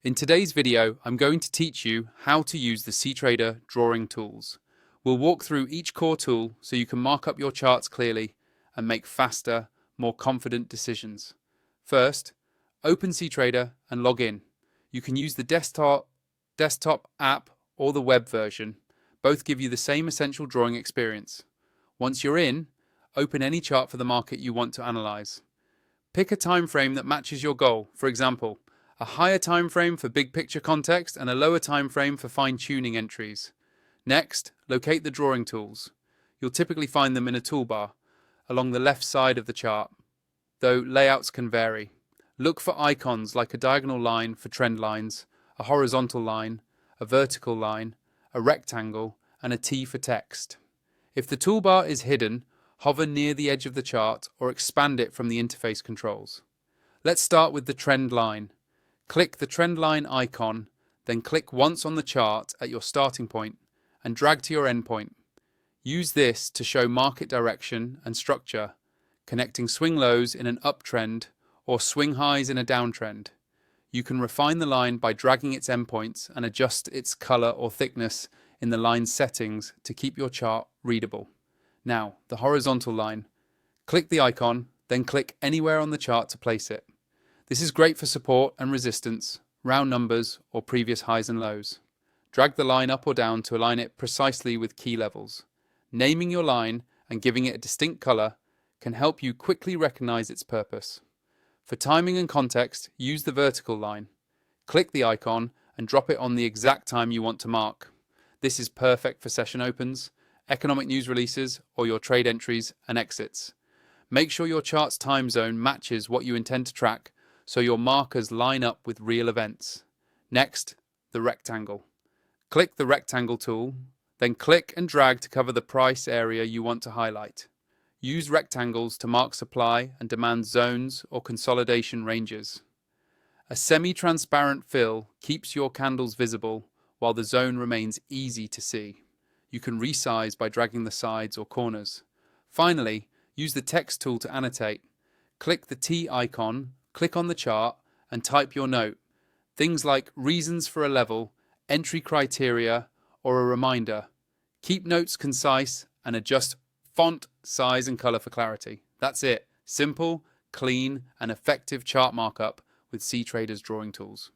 In today's video, I'm going to teach you how to use the Ctrader drawing tools. We'll walk through each core tool so you can mark up your charts clearly and make faster, more confident decisions. First, open Ctrader and log in. You can use the desktop app or the web version. Both give you the same essential drawing experience. Once you're in, open any chart for the market you want to analyze. Pick a time frame that matches your goal. For example, a higher time frame for big picture context and a lower time frame for fine-tuning entries. Next, locate the drawing tools. You'll typically find them in a toolbar along the left side of the chart, though layouts can vary. Look for icons like a diagonal line for trend lines, a horizontal line, a vertical line, a rectangle, and a T for text. If the toolbar is hidden, hover near the edge of the chart or expand it from the interface controls. Let's start with the trend line. Click the trend line icon, then click once on the chart at your starting point and drag to your endpoint. Use this to show market direction and structure, connecting swing lows in an uptrend or swing highs in a downtrend. You can refine the line by dragging its endpoints and adjust its color or thickness in the line's settings to keep your chart readable. Now, the horizontal line. Click the icon, then click anywhere on the chart to place it. This is great for support and resistance, round numbers, or previous highs and lows. Drag the line up or down to align it precisely with key levels. Naming your line and giving it a distinct color can help you quickly recognize its purpose. For timing and context, use the vertical line. Click the icon and drop it on the exact time you want to mark. This is perfect for session opens, economic news releases, or your trade entries and exits. Make sure your chart's time zone matches what you intend to track so your markers line up with real events. Next, the rectangle. Click the rectangle tool, then click and drag to cover the price area you want to highlight. Use rectangles to mark supply and demand zones or consolidation ranges. A semi-transparent fill keeps your candles visible while the zone remains easy to see. You can resize by dragging the sides or corners. Finally, use the text tool to annotate. Click the T icon, click on the chart, and type your note. Things like reasons for a level, entry criteria, or a reminder. Keep notes concise and adjust font, size, and color for clarity. That's it. Simple, clean, and effective chart markup with Ctrader's drawing tools.